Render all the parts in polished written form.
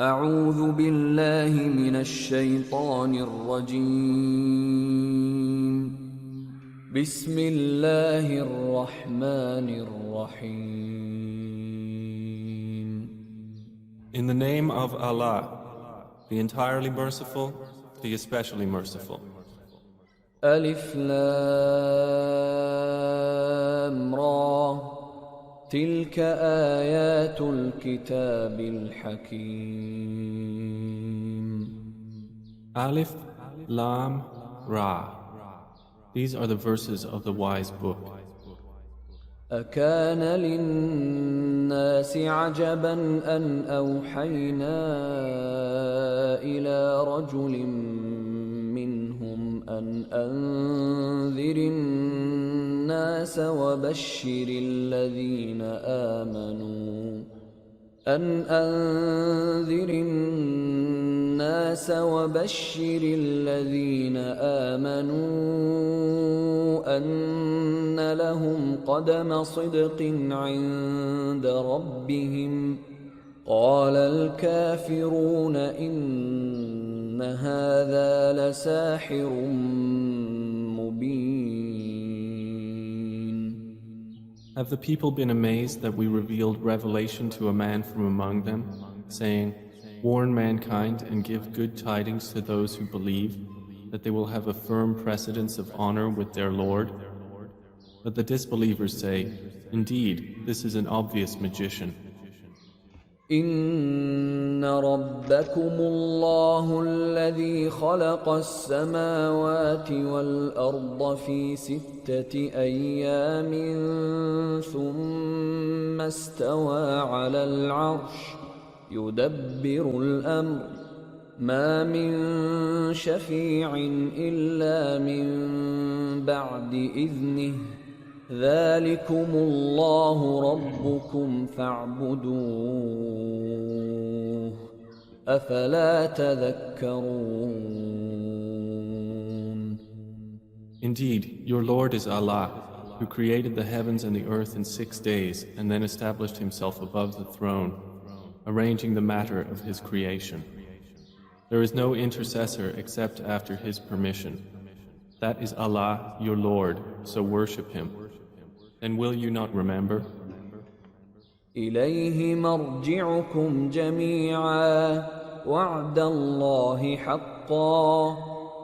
أعوذ بالله من الشيطان الرجيم بسم الله الرحمن الرحيم. In the name of Allah, the entirely merciful, the especially merciful. ألف لام را تلك آيات الكتاب الحكيم. Alif, Lam, Ra. These are the verses of the wise book. أكان للناس عجبا أن أوحينا إلى رجل منهم أن أنذر الناس وبشر الذين آمنوا أن لهم قدم صدق عند ربهم. قال الكافرون إن هذا لساحر مبين. Have the people been amazed that we revealed revelation to a man from among them, saying, warn mankind and give good tidings to those who believe, that they will have a firm precedence of honor with their Lord? But the disbelievers say, indeed, this is an obvious magician. إن ربكم الله الذي خلق السماوات والأرض في 6 أيام ثم استوى على العرش يدبر الأمر ما من شفيع إلا من بعد إذنه ذلكم الله ربكم فاعبدوه أفلا تذكرون. Indeed, your Lord is Allah, who created the heavens and the earth in 6 days and then established himself above the throne, arranging the matter of his creation. There is no intercessor except after his permission. That is Allah, your Lord, so worship him. And will you not remember? إليه مرجعكم جميعا وعد الله حقا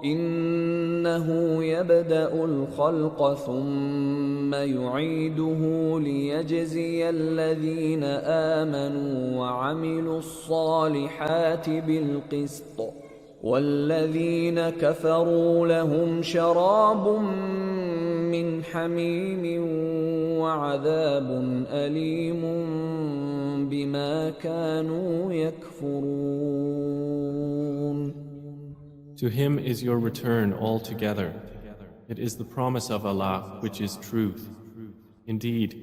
إنه يبدأ الخلق ثم يعيده ليجزي الذين آمنوا وعملوا الصالحات بالقسط والذين كفروا لهم شراب من حميم وعذاب أليم بما كانوا يكفرون. To him is your return altogether. It is the promise of Allah which is truth. Indeed,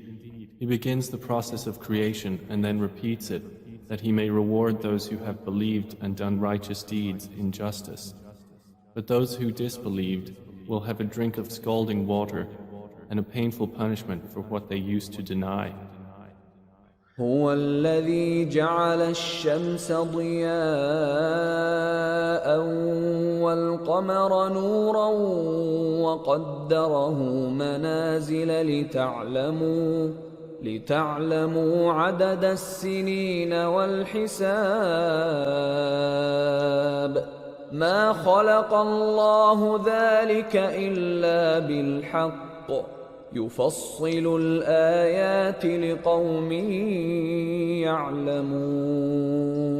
He begins the process of creation and then repeats it, that He may reward those who have believed and done righteous deeds in justice. But those who disbelieved will have a drink of scalding water and a painful punishment for what they used to deny. هو الذي جعل الشمس ضياء والقمر نورا وقدره منازل لتعلموا عدد السنين والحساب ما خلق الله ذلك إلا بالحق يفصل الآيات لقوم يعلمون.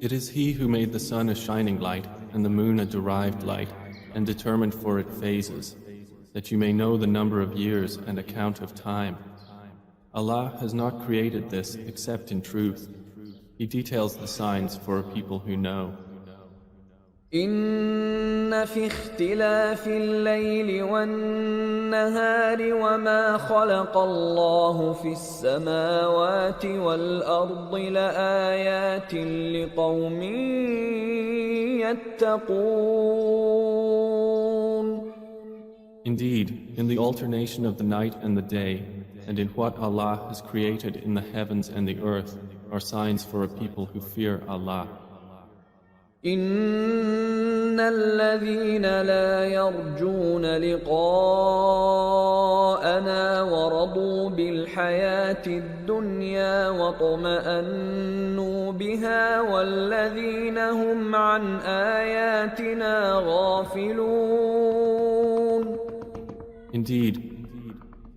It is He who made the sun a shining light and the moon a derived light and determined for it phases, that you may know the number of years and account of time. Allah has not created this except in truth. He details the signs for a people who know. إن في اختلاف الليل والنهار وما خلق الله في السماوات والأرض لآيات لقوم يتقون. Indeed, in the alternation of the night and the day, and in what Allah has created in the heavens and the earth, are signs for a people who fear Allah. إن الذين لا يرجون لقاءنا ورضوا بالحياة الدنيا واطمأنوا بها والذين هم عن آياتنا غافلون. Indeed,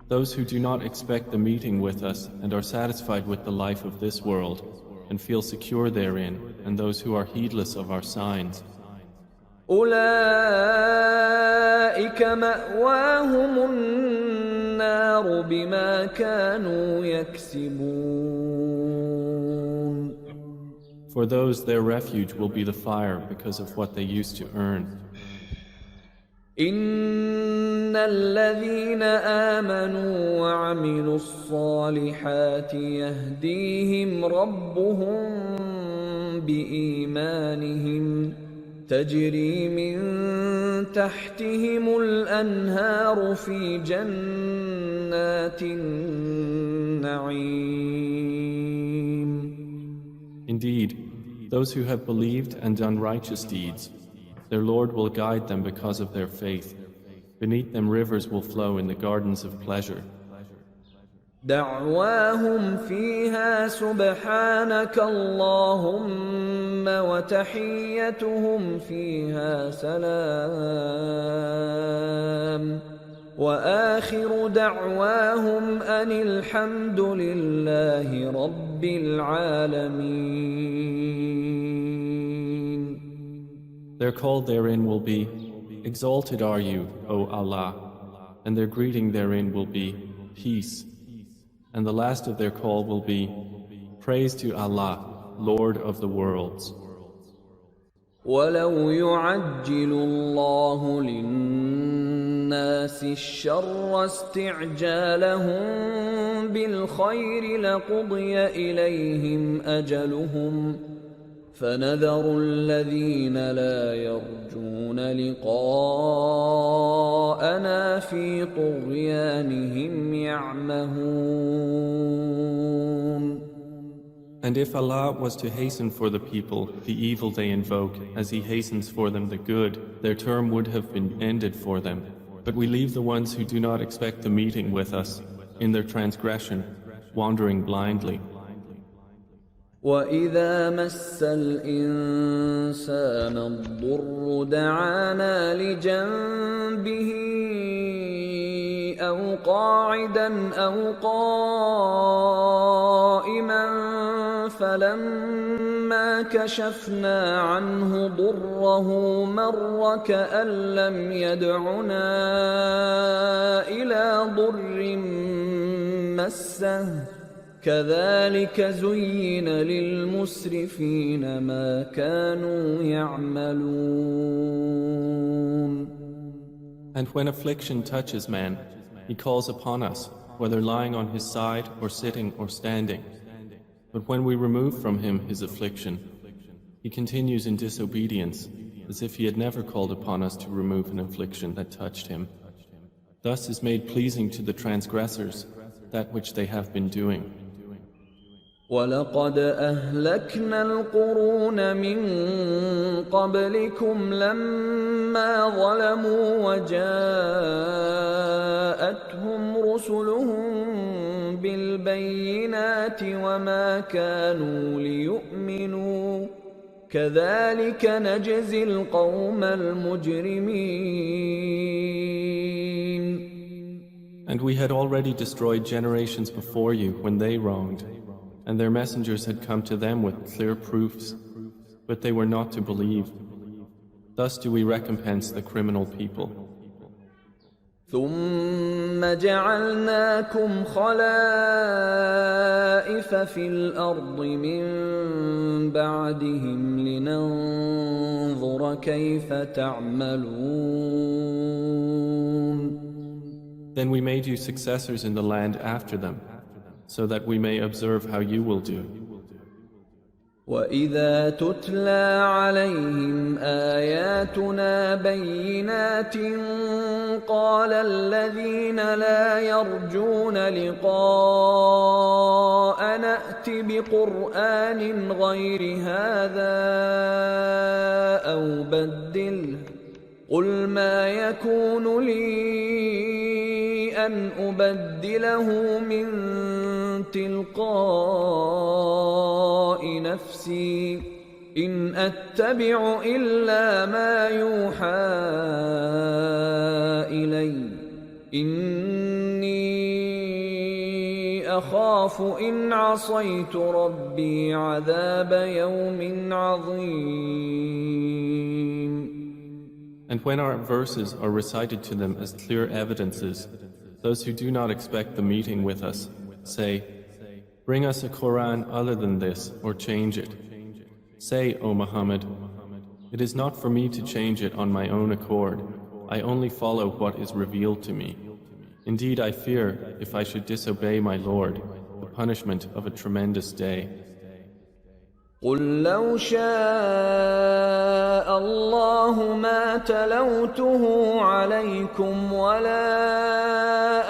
those who do not expect the meeting with us and are satisfied with the life of this world and feel secure therein, and those who are heedless of our signs, أولئك مأواهم النار بما كانوا يكسبون. for those their refuge will be the fire because of what they used to earn. إن الذين آمنوا وعملوا الصالحات يهديهم ربهم بإيمانهم تجري من تحتهم الأنهار في جنات النعيم. Indeed, those who have believed and done righteous deeds, their Lord will guide them because of their faith. Beneath them rivers will flow in the gardens of pleasure. دعواهم فيها سبحانك اللهم وتحيتهم فيها سلام وآخر دعواهم أن الحمد لله رب العالمين. Their call therein will be, Exalted are you, O Allah, and their greeting therein will be, Peace. And the last of their call will be, Praise to Allah, Lord of the worlds. ولو يعجل الله للناس الشر استعجالهم بالخير لقضي إليهم أجلهم فنذر الذين لا يرجون لقاءنا في طغيانهم يعمهون. And if Allah was to hasten for the people the evil they invoke as He hastens for them the good, their term would have been ended for them. But we leave the ones who do not expect the meeting with us in their transgression, wandering blindly. وَإِذَا مَسَّ الْإِنسَانَ الضُّرُّ دَعَانَا لِجَنبِهِ أَوْ قَاعِدًا أَوْ قَائِمًا فَلَمَّا كَشَفْنَا عَنْهُ ضُرَّهُ مَرَّ كَأَن لَّمْ يَدْعُنَا إِلَى ضُرٍّ مَّسَّهُ كذلك زين للمسرفين ما كانوا يعملون. And when affliction touches man, he calls upon us, whether lying on his side or sitting or standing. But when we remove from him his affliction, he continues in disobedience, as if he had never called upon us to remove an affliction that touched him. Thus is made pleasing to the transgressors that which they have been doing. وَلَقَدْ أَهْلَكْنَا الْقُرُونَ مِنْ قَبْلِكُمْ لَمَّا ظَلَمُوا وَجَاءَتْهُمْ رُسُلُهُم بِالْبَيِّنَاتِ وَمَا كَانُوا لِيُؤْمِنُوا كَذَلِكَ نَجْزِي الْقَوْمَ الْمُجْرِمِينَ. And we had already destroyed generations before you when they wronged, and their messengers had come to them with clear proofs, but they were not to believe. Thus do we recompense the criminal people. ثُمَّ جَعَلْنَاكُمْ خَلَائِفَ فِي الْأَرْضِ مِنْ بَعْدِهِمْ لِنَنْظُرَ كَيْفَ تَعْمَلُونَ. Then we made you successors in the land after them, so that we may observe how you will do. وَإِذَا تُتْلَى عَلَيْهِمْ آيَاتُنَا بَيِّنَاتٍ قَالَ الَّذِينَ لَا يَرْجُونَ لِقَاءَنَا ائْتِ بِقُرْآنٍ غَيْرِ هَذَا أَوْ بَدِّلْهُ قُلْ مَا يَكُونُ لِي أَنْ أُبَدِّلَهُ مِنْ تِلْقَاءِ نَفْسِي إِنْ أَتَّبِعُ إِلَّا مَا يُوحَى إِلَيَّ إِنِّي أَخَافُ إِنْ عَصَيْتُ رَبِّي عَذَابَ يَوْمٍ عَظِيمٍ. And when our verses are recited to them as clear evidences, those who do not expect the meeting with us say, "Bring us a Quran other than this, or change it." Say, O Muhammad, "It is not for me to change it on my own accord. I only follow what is revealed to me. Indeed, I fear, if I should disobey my Lord, the punishment of a tremendous day." قُلْ لَوْ شَاءَ اللَّهُ مَا تَلَوْتُهُ عَلَيْكُمْ وَلَا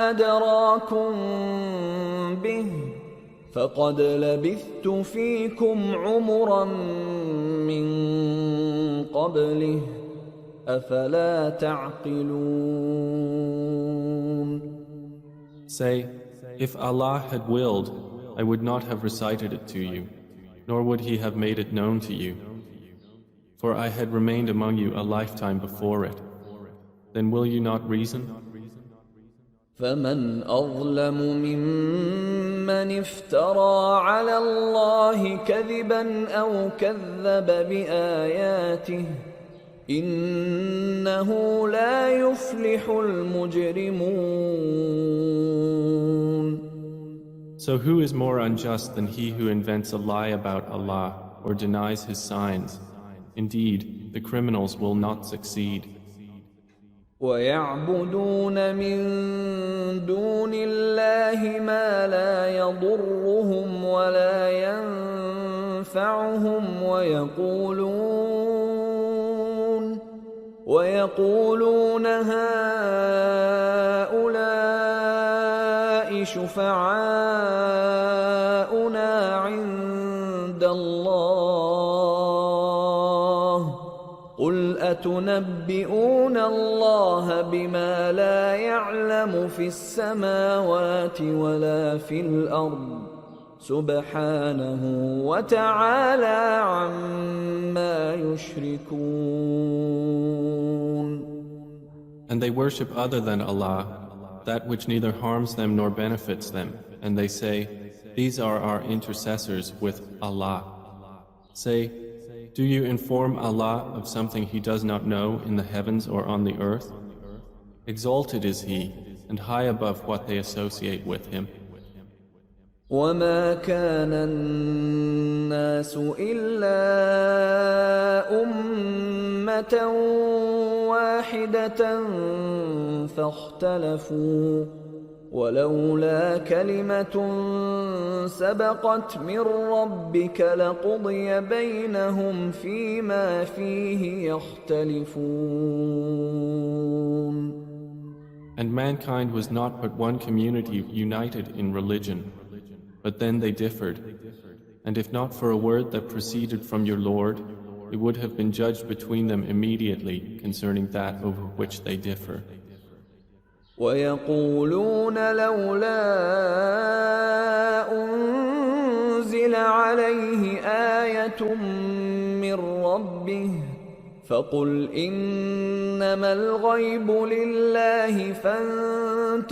أَدْرَاكُمْ بِهِ فَقَدْ لَبِثْتُ فِيكُمْ عُمُرًا مِّن قَبْلِهِ أَفَلَا تَعْقِلُونَ. Say, if Allah had willed, I would not have recited it to you, nor would He have made it known to you. For I had remained among you a lifetime before it. Then will you not reason? فَمَنْ أَظْلَمُ مِمَّنِ افْتَرَى عَلَى اللَّهِ كَذِبًا أَوْ كَذَّبَ بِآيَاتِهِ إِنَّهُ لَا يُفْلِحُ الْمُجْرِمُونَ. So who is more unjust than he who invents a lie about Allah or denies His signs? Indeed, the criminals will not succeed. وَيَعْبُدُونَ مِن دُونِ اللَّهِ مَا لَا يَضُرُّهُمْ وَلَا يَنفَعُهُمْ وَيَقُولُونَ هَؤُلَاءِ شُفَعَاؤُنَا عِندَ اللَّهِ قُلْ أَتُنَبِّئُونَ اللَّهَ بِمَا لَا يَعْلَمُ فِي السَّمَاوَاتِ وَلَا فِي الْأَرْضِ سُبْحَانَهُ وَتَعَالَى عَمَّا يُشْرِكُونَ. And they worship other than Allah, that which neither harms them nor benefits them, and they say, "These are our intercessors with Allah." Say, "Do you inform Allah of something He does not know in the heavens or on the earth? Exalted is He, and high above what they associate with Him." وَمَا كَانَ النَّاسُ إِلَّا أُمَّةً وَاحِدَةً فَاخْتَلَفُوا وَلَوْلَا كَلِمَةٌ سَبَقَتْ مِنْ رَبِّكَ لَقُضِيَ بَيْنَهُمْ فِيمَا فِيهِ يَخْتَلِفُونَ. And mankind was not but one community united in religion. But then they differed, and if not for a word that proceeded from your Lord, it would have been judged between them immediately concerning that over which they differ. وَيَقُولُونَ لَوْلَا أُنزِلَ عَلَيْهِ آيَةٌ مِّن رَّبِّهِ فَقُلْ إِنَّمَا الْغَيْبُ لِلَّهِ فَانتَظِرُوا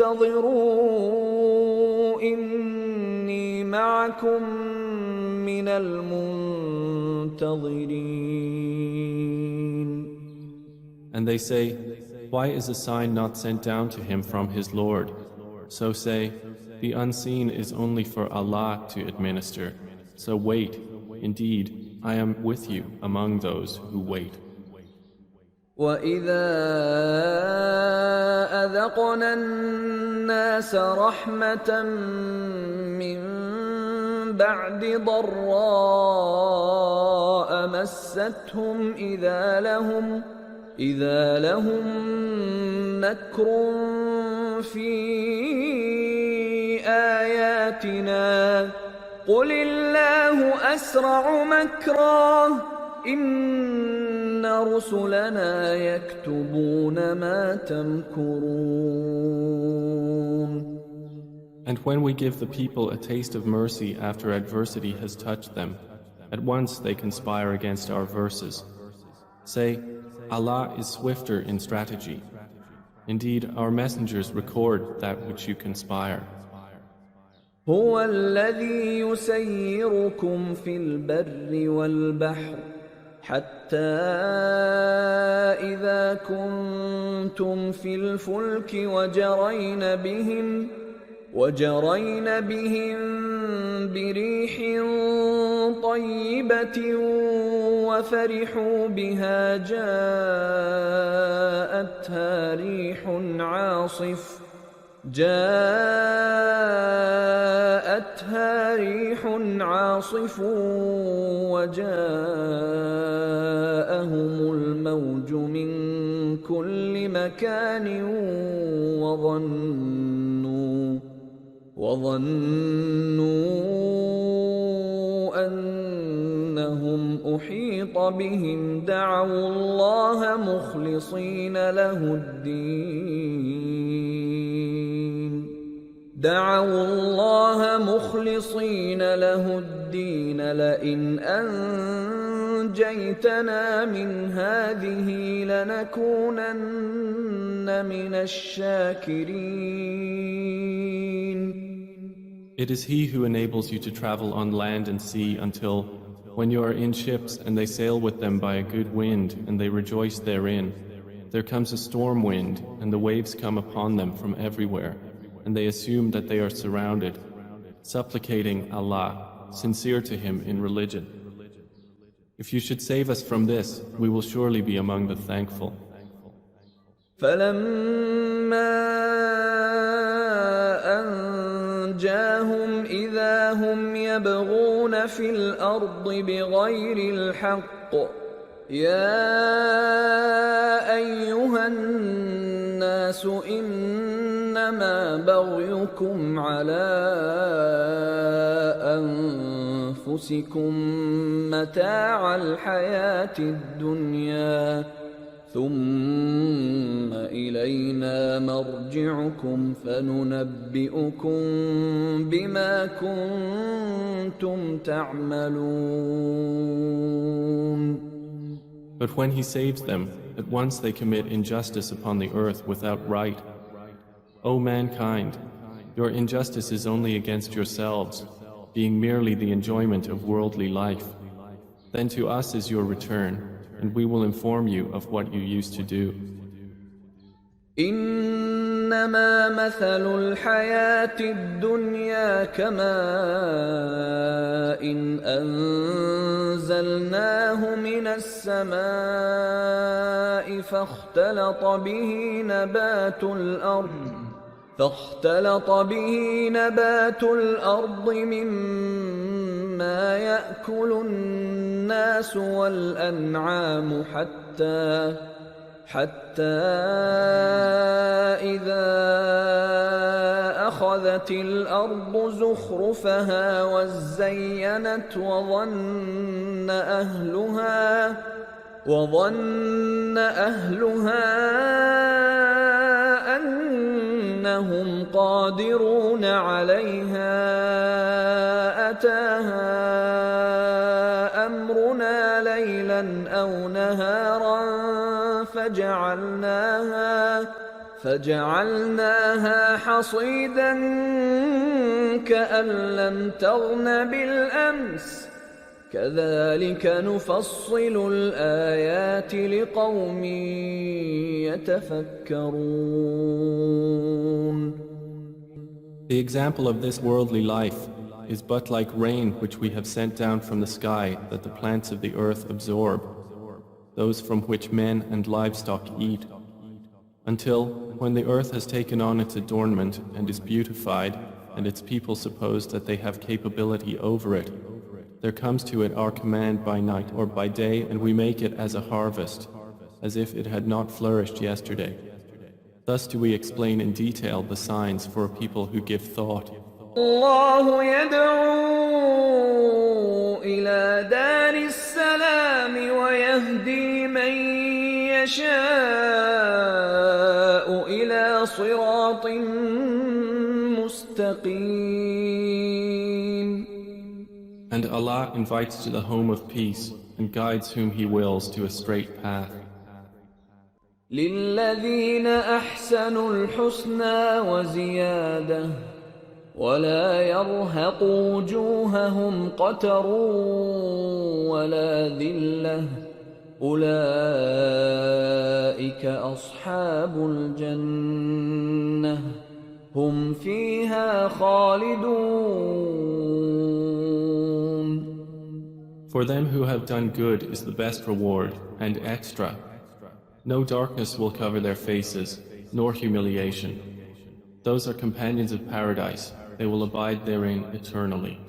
إِنِّي مَعَكُمْ مِنَ الْمُنتَظِرِينَ. And they say, "Why is a sign not sent down to him from his Lord?" So say, "The unseen is only for Allah to administer. So wait, indeed, I am with you among those who wait." وَإِذَا أَذَقْنَا النَّاسَ رَحْمَةً مِّن بَعْدِ ضَرَّاءٍ مستهم إذا لهم مكر في آياتنا قل الله أسرع مكرا إن رسلنا يكتبون ما تمكرون. And when we give the people a taste of mercy after adversity has touched them, at once they conspire against our verses. Say, Allah is swifter in strategy. Indeed, our messengers record that which you conspire. هو الذي يسيركم في البر والبحر حتى إذا كنتم في الفلك وجرين بهم بريح طيبة وفرحوا بها جاءتها ريح عاصف وجاءهم الموج من كل مكان وظنوا أنهم أحيط بهم دعوا الله مخلصين له الدين لئن أنجيتنا من هذه لنكونن من الشاكرين. It is He who enables you to travel on land and sea until, when you are in ships and they sail with them by a good wind and they rejoice therein, there comes a storm wind and the waves come upon them from everywhere, and they assume that they are surrounded, supplicating Allah, sincere to Him in religion. If you should save us from this, we will surely be among the thankful. أنجاهم إذا هم يبغون في الأرض بغير الحق يا أيها الناس إنما بغيكم على أنفسكم متاع الحياة الدنيا ثم إلينا مرجعكم فننبئكم بما كنتم تعملون. But when He saves them, at once they commit injustice upon the earth without right. O mankind, your injustice is only against yourselves, being merely the enjoyment of worldly life. Then to us is your return, and we will inform you of what you used to do. إنما مثل الحياة الدنيا كماء إن أنزلناه من السماء فاختلط به نبات الأرض مما يأكل الناس والأنعام حتى إذا أخذت الأرض زخرفها وزينت وظن أهلها أنهم قادرون عليها أتاها أمرنا ليلا أو نهارا فجعلناها حصيدا كأن لم تغن بالأمس كذلك نفصل الآيات لقوم يتفكرون. The example of this worldly life is but like rain which we have sent down from the sky that the plants of the earth absorb, those from which men and livestock eat, until, when the earth has taken on its adornment and is beautified, and its people suppose that they have capability over it, There comes to it our command by night or by day, and we make it as a harvest, as if it had not flourished yesterday. Thus do we explain in detail the signs for a people who give thought. الله يدعو إلى دار السلام ويهدي من يشاء إلى صراط مستقيم. And Allah invites to the home of peace and guides whom He wills to a straight path. للذين أحسنوا الحسنى وزيادة ولا يرهق وجوههم قتر ولا ذلة أولئك أصحاب الجنة هم فيها خالدون. For them who have done good is the best reward and extra. No darkness will cover their faces, nor humiliation. Those are companions of paradise. They will abide therein eternally.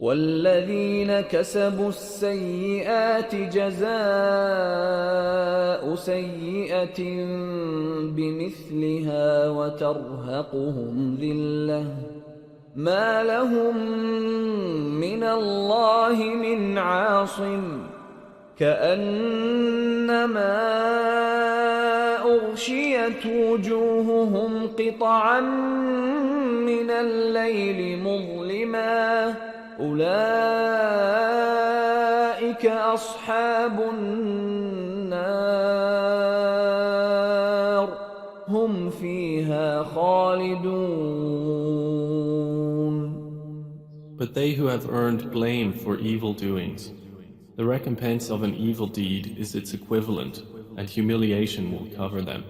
والذين كسبوا السيئات جزاء سيئة بمثلها وترهقهم ذلة ما لهم من الله من عاصم كأنما أغشيت وجوههم قطعا من الليل مظلما أولئك أصحاب النار هم فيها خالدون. But they who have earned blame for evil doings, the recompense of an evil deed is its equivalent, and humiliation will cover them.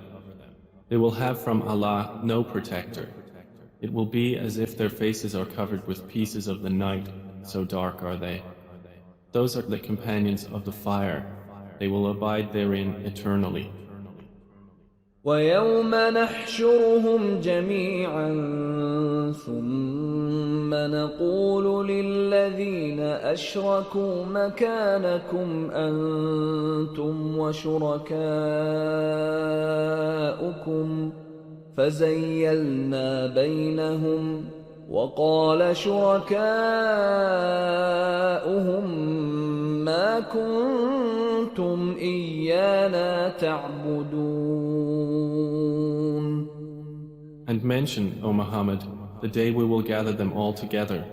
They will have from Allah no protector. It will be as if their faces are covered with pieces of the night, so dark are they. Those are the companions of the fire. They will abide therein eternally. وَيَوْمَ نَحْشُرُهُمْ جَمِيعًا ثُمَّ نَقُولُ لِلَّذِينَ أَشْرَكُوا مَكَانَكُمْ أَنْتُمْ وَشُرَكَاؤُكُمْ فَزَيَّلْنَا بَيْنَهُمْ وَقَالَ شُرَكَاؤُهُمْ مَا كُنْتُمْ إِيَّانَا تَعْبُدُونَ. And mention, O Muhammad, the day we will gather them all together.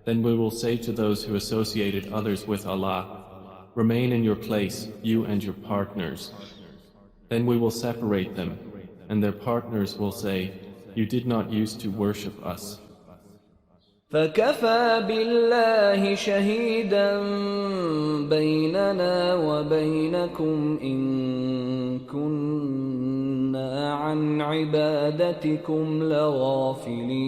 Then we will say to those who associated others with Allah, remain in your place, you and your partners. Then we will separate them, and their partners will say, you did not used to worship us. فَكَفَى بِاللَّهِ شَهِيدًا بَيْنَنَا وَبَيْنَكُمْ إِن كُنَّا عَنْ عِبَادَتِكُمْ لَغَافِلِينَ.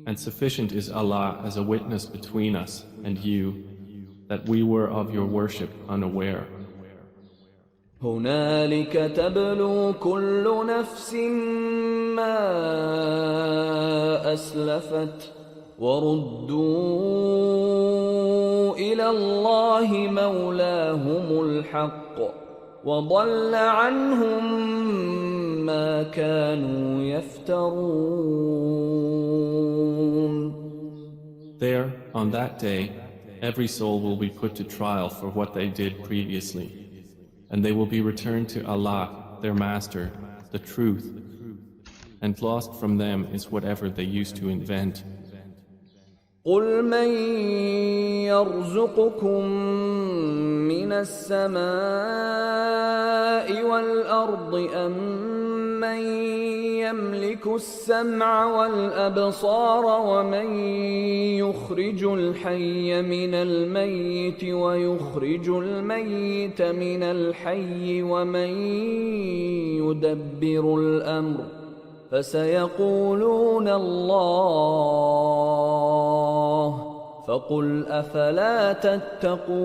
And sufficient is Allah as a witness between us and you, that we were of your worship unaware. هنالك تبلو كل نفس ما أسلفت وردوا إلى الله مولاهم الحق وضل عنهم ما كانوا يفترون. There, on that day, every soul will be put to trial for what they did previously. And they will be returned to Allah, their Master, the truth, and lost from them is whatever they used to invent. قُلْ مَنْ يَرْزُقُكُمْ مِنَ السَّمَاءِ وَالْأَرْضِ أَمَّنْ يَمْلِكُ السَّمْعَ وَالْأَبْصَارَ وَمَنْ يُخْرِجُ الْحَيَّ مِنَ الْمَيِّتِ وَيُخْرِجُ الْمَيِّتَ مِنَ الْحَيِّ وَمَنْ يُدَبِّرُ الْأَمْرَ فَسَيَقُولُونَ اللَّهُ فَقُلْ أَفَلَا تَتَّقُونَ.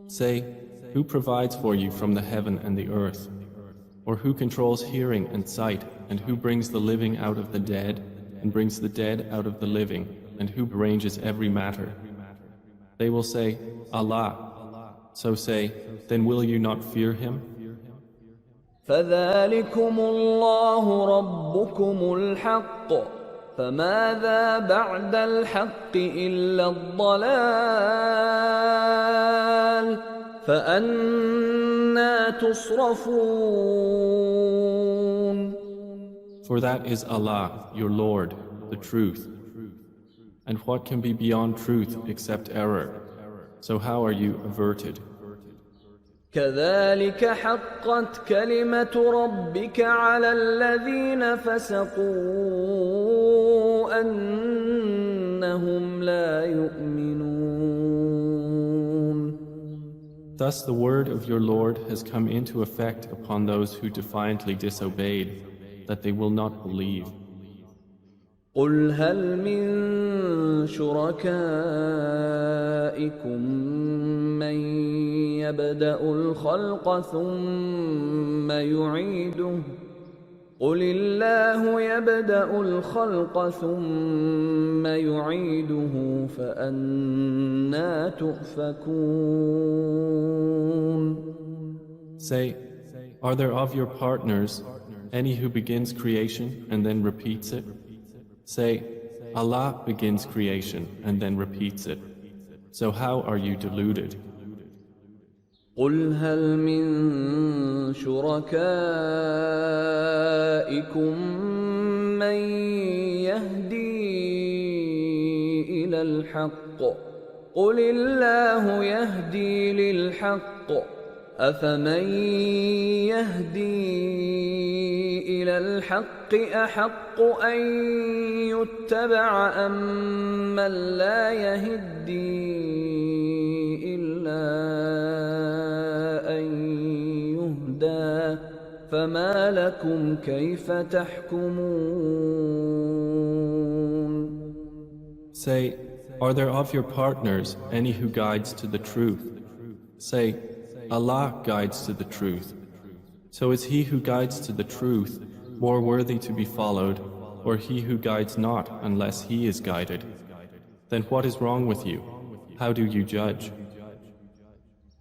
Say, who provides for you from the heaven and the earth? Or who controls hearing and sight, and who brings the living out of the dead, and brings the dead out of the living, and who arranges every matter? They will say, Allah. So say, then will you not fear Him? فذلكم الله ربكم الحق فماذا بعد الحق إلا الضلال فأنى تصرفون. For that is Allah, your Lord, the truth. And what can be beyond truth except error? So how are you averted? كذلك حقت كلمة ربك على الذين فسقوا أنهم لا يؤمنون. Thus the word of your Lord has come into effect upon those who defiantly disobeyed, that they will not believe. قل هل من شركائكم من يبدأ الخلق ثم يعيده قل الله يبدأ الخلق ثم يعيده فأنى تؤفكون. Say, are there of your partners any who begins creation and then repeats it? Say, Allah begins creation and then repeats it. So how are you deluded? قل هل من شركائكم من يهدي إلى الحق قل الله يهدي للحق أفمن يهدي إلى الحق أحق أن يتبع أم من لا يهدي إلا أن يهدى فما لكم كيف تحكمون. Say, are there of your partners any who guides to the truth? Say, Allah guides to the truth. So is he who guides to the truth more worthy to be followed, or he who guides not unless he is guided? Then what is wrong with you? How do you judge?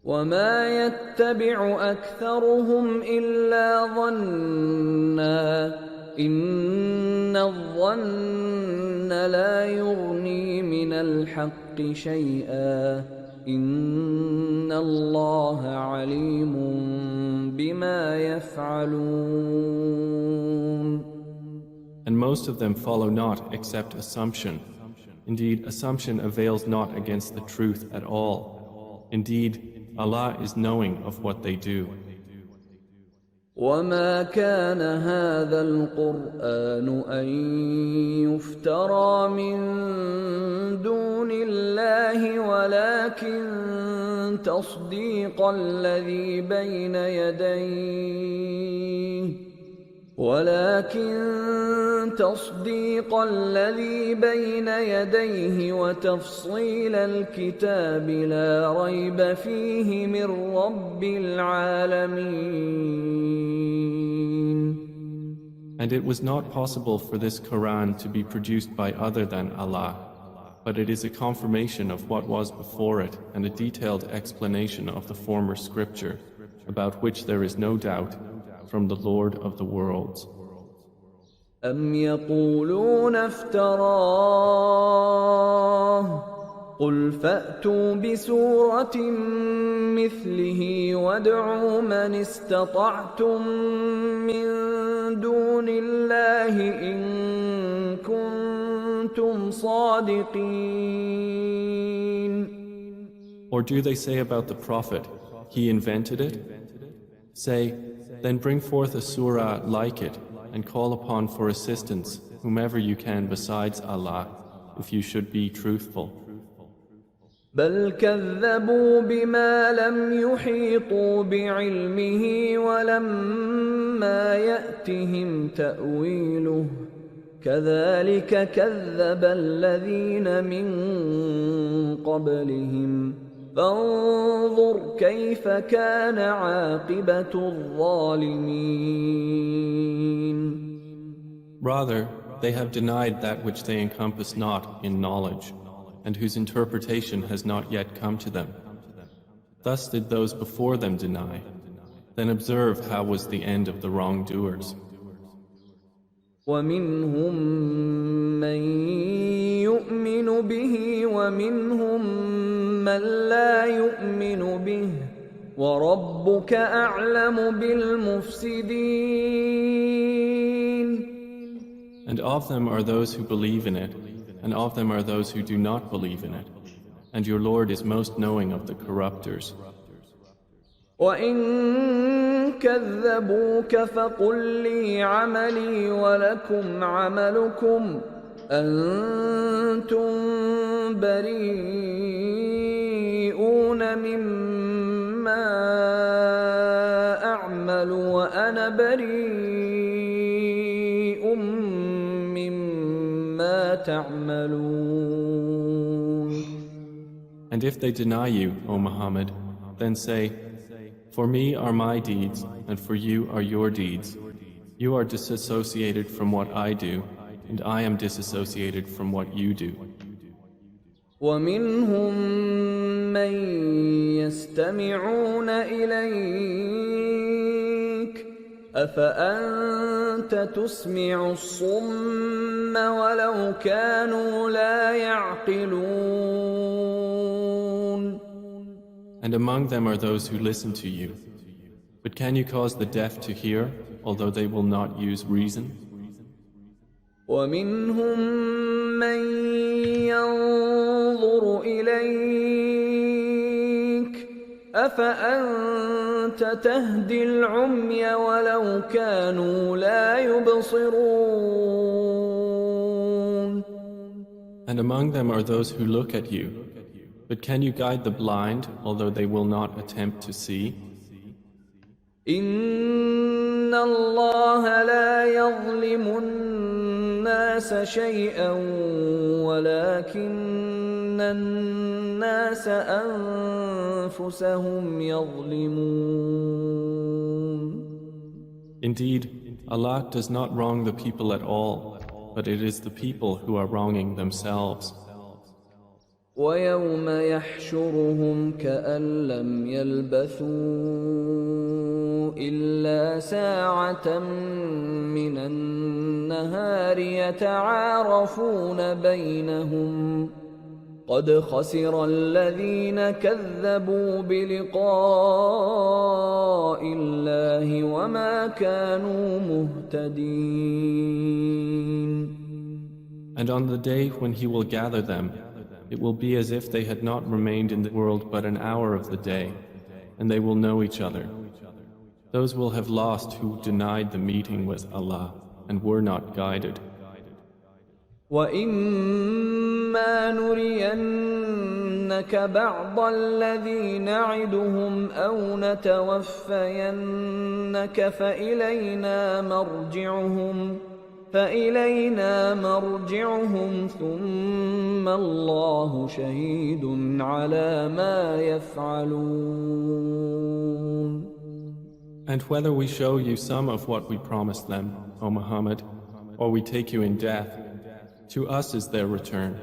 وما يتبع أكثرهم إلا ظنا إن الظن لا يغني من الحق شيئا إن الله عليم بما يفعلون. And most of them follow not except assumption. Indeed, assumption avails not against the truth at all. Indeed, Allah is knowing of what they do. وما كان هذا القرآن أن يفترى من دون الله ولكن تصديق الذي بين يديه وتفصيل الكتاب لا ريب فيه من رب العالمين. And it was not possible for this Quran to be produced by other than Allah, but it is a confirmation of what was before it and a detailed explanation of the former scripture, about which there is no doubt, from the Lord of the worlds. أم يقولون افتراه قل فأتوا بسورة مثله وادعوا من استطعتم من دون الله إن كنتم صادقين. Or do they say about the Prophet, he invented it? Say, then bring forth a surah like it and call upon for assistance whomever you can besides Allah, if you should be truthful. بل كذبوا بما لم يحيطوا بعلمه ولما يأتهم تأويله كذلك كذب الذين من قبلهم فانظر كيف كان عاقبة الظالمين. Rather, they have denied that which they encompass not in knowledge, and whose interpretation has not yet come to them. Thus did those before them deny. Then observe how was the end of the wrongdoers. وَمِنْهُمْ مَنْ يُؤْمِنُ بِهِ وَمِنْهُمْ مَنْ لَا يُؤْمِنُ بِهِ وَرَبُّكَ أَعْلَمُ بِالْمُفْسِدِينَ. And of them are those who believe in it, and of them are those who do not believe in it. And your Lord is most knowing of the corrupters. وَإِن كَذَّبُوكَ فَقُل لِّي عَمَلِي وَلَكُمْ عَمَلُكُمْ أَنتُم بَرِيئُونَ مِمَّا أَعْمَلُ وَأَنَا بَرِيءٌ مِّمَّا تَعْمَلُونَ. And if they deny you, O Muhammad, then say, for me are my deeds, and for you are your deeds. You are disassociated from what I do, and I am disassociated from what you do. وَمِنْهُمْ مَنْ يَسْتَمِعُونَ إِلَيْكَ أَفَأَنْتَ تُسْمِعُ الصُّمَّ وَلَوْ كَانُوا لَا يَعْقِلُونَ. And among them are those who listen to you. But can you cause the deaf to hear, although they will not use reason? وَمِنْهُمْ مَنْ يَنْظُرُ إِلَيْكَ أَفَأَنْتَ تَهْدِي الْعُمْيَ وَلَوْ كَانُوا لَا يُبْصِرُونَ. And among them are those who look at you. But can you guide the blind, although they will not attempt to see? إِنَّ اللَّهَ لَا يَظْلِمُ النَّاسَ شَيْئًا وَلَكِنَّ النَّاسَ أَنفُسَهُمْ يَظْلِمُونَ. Indeed, Allah does not wrong the people at all, but it is the people who are wronging themselves. وَيَوْمَ يَحْشُرُهُمْ كَأَن لَّمْ يَلْبَثُوا إِلَّا سَاعَةً مِّنَ النَّهَارِ يَتَعَارَفُونَ بَيْنَهُمْ قَدْ خَسِرَ الَّذِينَ كَذَّبُوا بِلِقَاءِ اللَّهِ وَمَا كَانُوا مُهْتَدِينَ. And on the day when He will gather them, it will be as if they had not remained in the world but an hour of the day, and they will know each other. Those will have lost who denied the meeting with Allah and were not guided. وَإِمَّا نُرِيَنَّكَ بَعْضَ الَّذِي نَعِدُهُمْ أَوْ نَتَوَفَّيَنَّكَ فإلينا مرجعهم ثم الله شهيد على ما يفعلون. And whether we show you some of what we promised them, O Muhammad, or we take you in death, to us is their return.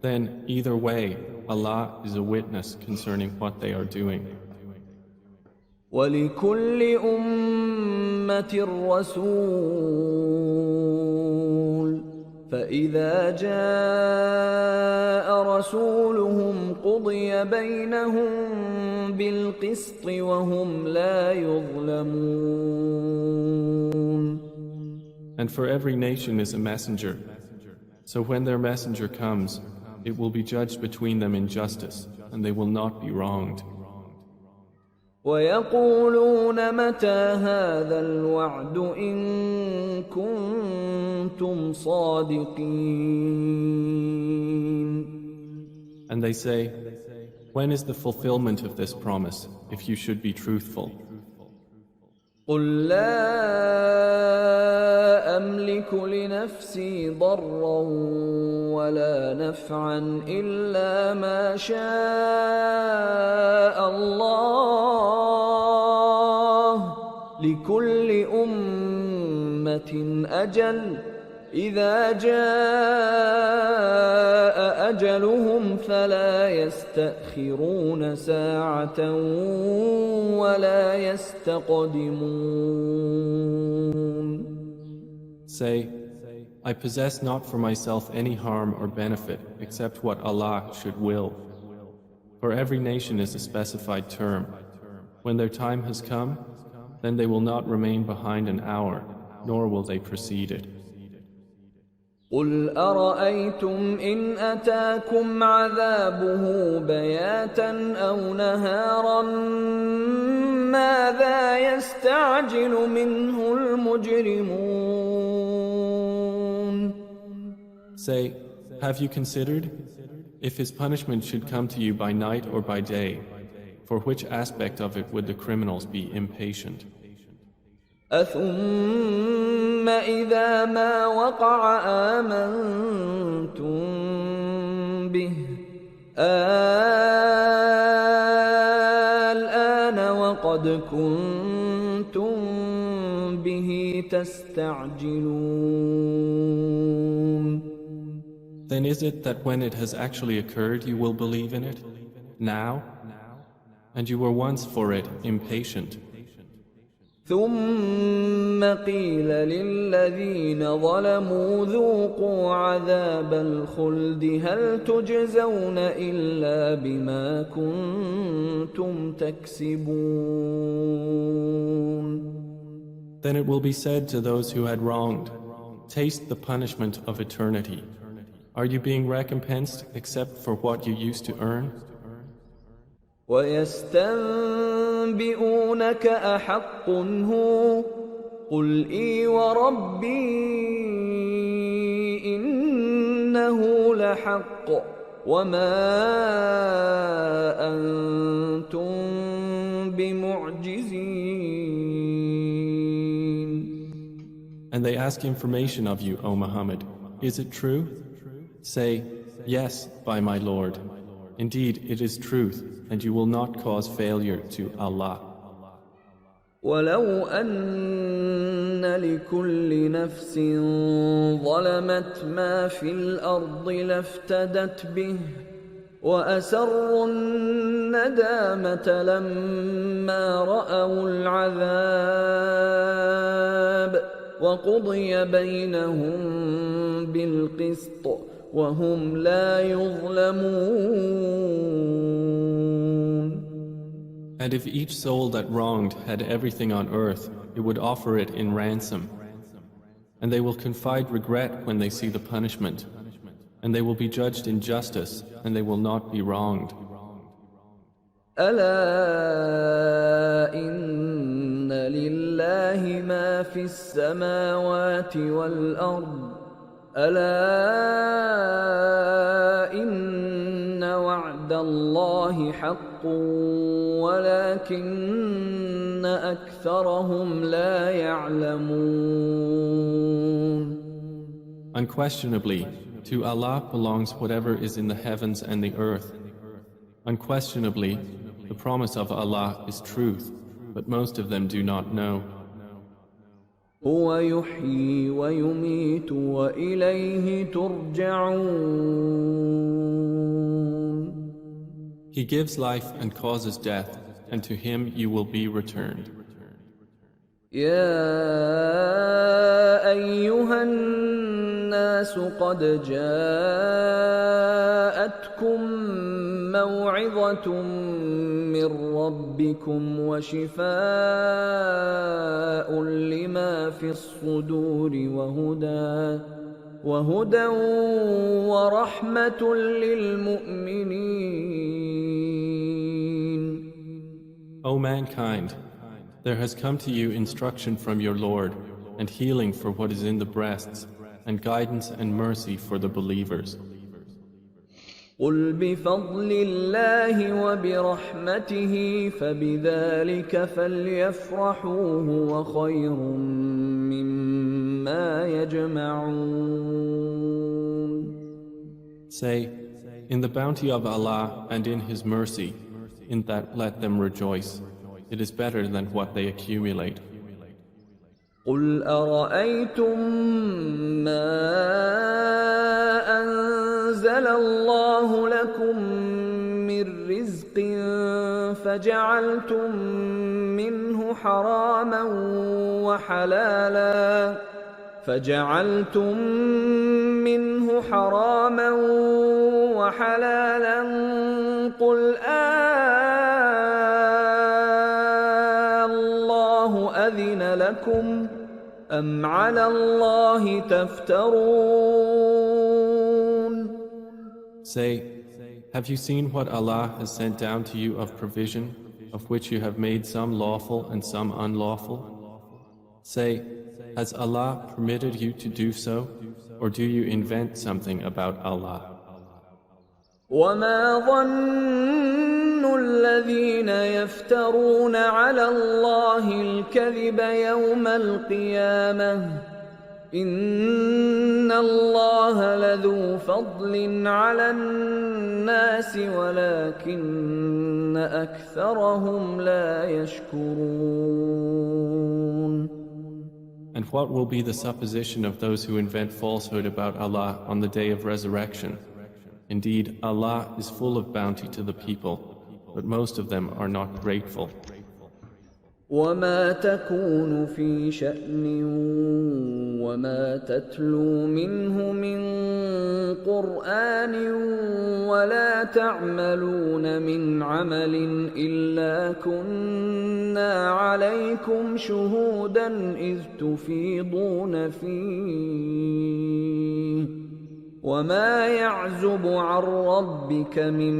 Then, either way, Allah is a witness concerning what they are doing. وَلِكُلِّ أُمَّةٍ رَسُولٌ فَإِذَا جَاءَ رَسُولُهُمْ قُضِيَ بَيْنَهُم بِالْقِسْطِ وَهُمْ لَا يُظْلَمُونَ. And for every nation is a messenger. So when their messenger comes, it will be judged between them in justice, and they will not be wronged. وَيَقُولُونَ مَتَى هَذَا الْوَعْدُ إِن كُنتُمْ صَادِقِينَ. And they say, when is the fulfillment of this promise, if you should be truthful? قُل لَّا أَمْلِكُ لِنَفْسِي ضَرًّا ولا نفعا إلا ما شاء الله لكل أمة أجل إذا جاء أجلهم فلا يستأخرون ساعة ولا يستقدمون. Say, I possess not for myself any harm or benefit except what Allah should will. For every nation is a specified term. When their time has come, then they will not remain behind an hour, nor will they precede it. قل أرأيتم إن أتاكم عذابه بياتا أو نهارا ماذا يستعجل منه المجرمون. Say, have you considered, if his punishment should come to you by night or by day, for which aspect of it would the criminals be impatient? أثم إذا ما وقع آمنتم به الآن وقد كنتم به تستعجلون. Then is it that when it has actually occurred you will believe in it? Now? And you were once for it impatient. ثم قيل للذين ظلموا ذوقوا عذاب الخلد هل تجزون إلا بما كنتم تكسبون. Then it will be said to those who had wronged, taste the punishment of eternity. Are you being recompensed except for what you used to earn? ويستنبئونك أحق هو قل إي وربي إنه لحق وما أنتم بمعجزين. And they ask information of you, O Muhammad. Is it true? Say, yes, by my Lord. Indeed, it is truth, and you will not cause failure to Allah. ولو أن لكل نفس ظلمت ما في الأرض لافتدت به وأسروا الندامة لما رأوا العذاب وقضي بينهم بالقسط وهم لا يظلمون. And if each soul that wronged had everything on earth, it would offer it in ransom. And they will confide regret when they see the punishment. And they will be judged in justice, and they will not be wronged. ألا إن لله ما في السماوات والأرض ألا إن وعد الله حق ولكن أكثرهم لا يعلمون. Unquestionably, to Allah belongs whatever is in the heavens and the earth. Unquestionably, the promise of Allah is truth, but most of them do not know. هو يحيي ويميت وإليه ترجعون. He gives life and causes death, and to him you will be returned. يا أيها الناس قد جاءتكم موعظة من ربكم وشفاء لما في الصدور وهدى ورحمة للمؤمنين. O mankind, there has come to you instruction from your Lord, and healing for what is in the breasts, and guidance and mercy for the believers. قل بفضل الله وبرحمته فبذلك فليفرحوا هو خير مما يجمعون. Say, in the bounty of Allah and in His mercy, in that let them rejoice. It is better than what they accumulate. قل أرأيتم ما أنزل الله لكم من رزق فجعلتم منه حراما وحلالا قل الله أذن لكم أم على الله تفترون. Say, have you seen what Allah has sent down to you of provision, of which you have made some lawful and some unlawful? Say, has Allah permitted you to do so, or do you invent something about Allah? وما ظن الذين يفترون على الله الكذب يوم القيامة إن الله لذو فضل على الناس ولكن أكثرهم لا يشكرون. And what will be the supposition of those who invent falsehood about Allah on the day of resurrection? Indeed, Allah is full of bounty to the people, but most of them are not grateful. وما تكون في شأن وما تتلو منه من قرآن ولا تعملون من عمل إلا كنا عليكم شهودا إذ تفيضون فيه وما يعزب عن ربك من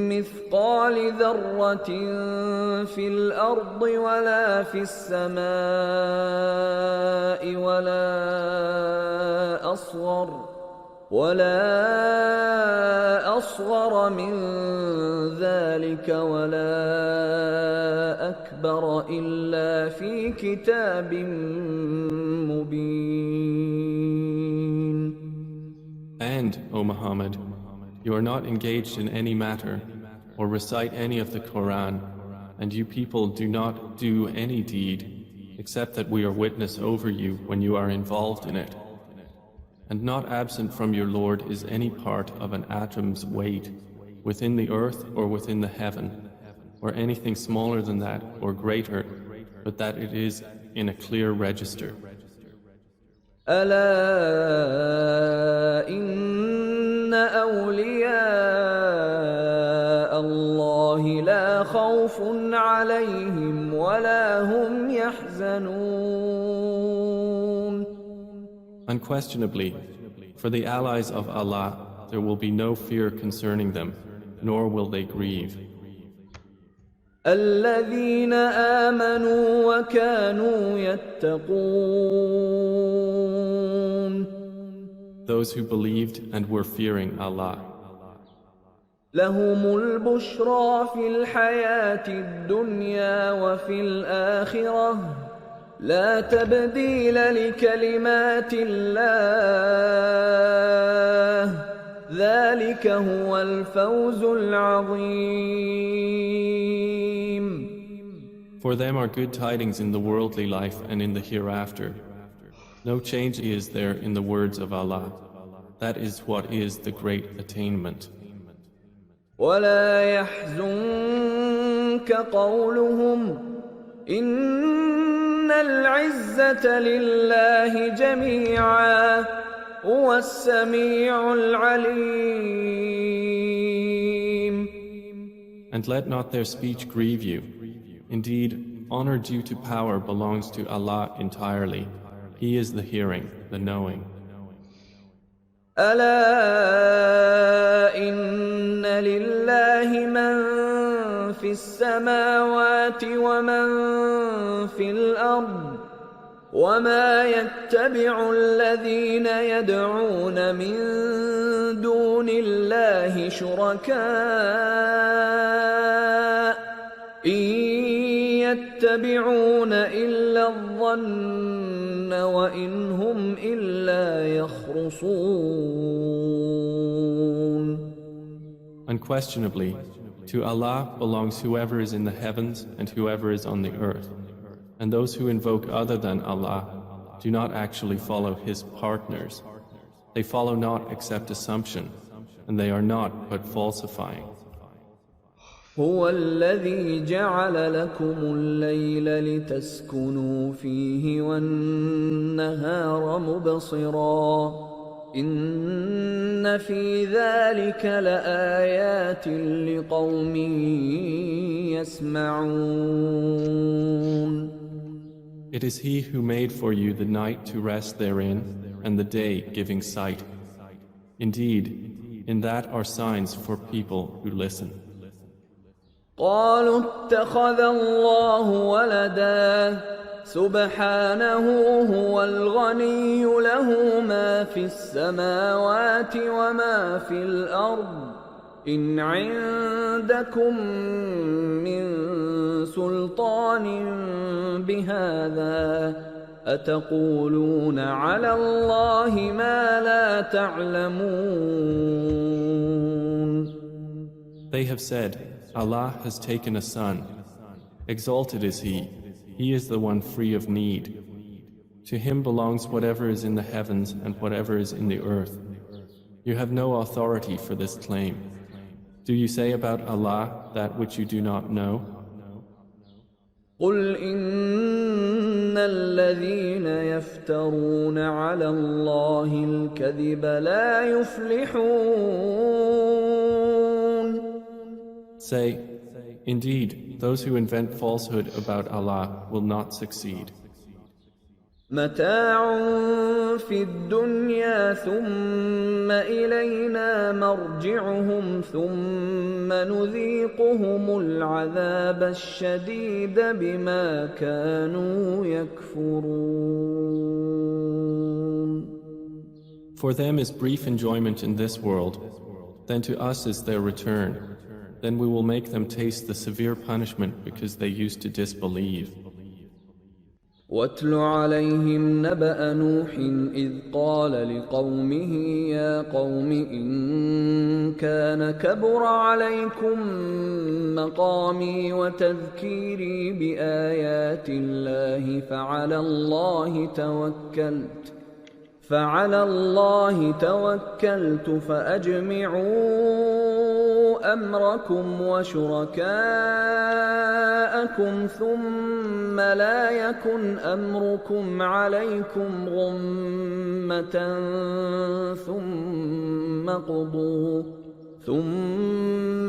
مثقال ذرة في الأرض ولا في السماء ولا أصغر من ذلك ولا أكبر إلا في كتاب مبين. And, O Muhammad, you are not engaged in any matter or recite any of the Quran, and you people do not do any deed except that we are witness over you when you are involved in it. And not absent from your Lord is any part of an atom's weight within the earth or within the heaven, or anything smaller than that or greater, but that it is in a clear register. ألا إن أولياء الله لا خوف عليهم ولا هم يحزنون. Unquestionably, for the allies of Allah, there will be no fear concerning them, nor will they grieve. الذين آمنوا وكانوا يتقون. Those who believed and were fearing Allah. لهم البشرى في الحياة الدنيا وفي الآخرة لا تبديل لكلمات الله ذلك هو الفوز العظيم. For them are good tidings in the worldly life and in the hereafter. No change is there in the words of Allah. That is what is the great attainment. ولا يحزنك قولهم إن العزة لله جميعا هو السميع العليم. And let not their speech grieve you. Indeed, honor due to power belongs to Allah entirely. He is the hearing, the knowing. ألا إن لله من في السماوات ومن في الأرض وما يتبع الذين يدعون من دون الله شركاء إن يتبعون إلا الظن وإن هم إلا يخرصون. Unquestionably, to Allah belongs whoever is in the heavens and whoever is on the earth. And those who invoke other than Allah do not actually follow His partners. They follow not except assumption, and they are not but falsifying. هو الذي جعل لكم الليل لتسكنوا فيه والنهار مبصرا إن في ذلك لآيات لقوم يسمعون. It is He who made for you the night to rest therein and the day giving sight. Indeed, in that are signs for people who listen. قالوا اتخذ الله ولدا سبحانه هو الغني له ما في السماوات وما في الأرض إن عندكم من سلطان بهذا أتقولون على الله ما لا تعلمون. They have said, Allah has taken a son. Exalted is He. He is the one free of need. To Him belongs whatever is in the heavens and whatever is in the earth. You have no authority for this claim. Do you say about Allah that which you do not know? قل إن الذين يفترون على الله الكذب لا يفلحون. Say, indeed, those who invent falsehood about Allah will not succeed. متاع في الدنيا ثم إلينا مرجعهم ثم نذيقهم العذاب الشديد بما كانوا يكفرون. For them is brief enjoyment in this world, then to us is their return. Then we will make them taste the severe punishment because they used to disbelieve. واتل عليهم نبأ نوح إذ قال لقومه يا قوم إن كان كبر عليكم مقامي وتذكيري بآيات الله فعلى الله توكلت فأجمعوا أمركم وشركاءكم ثم لا يكن أمركم عليكم غمة ثم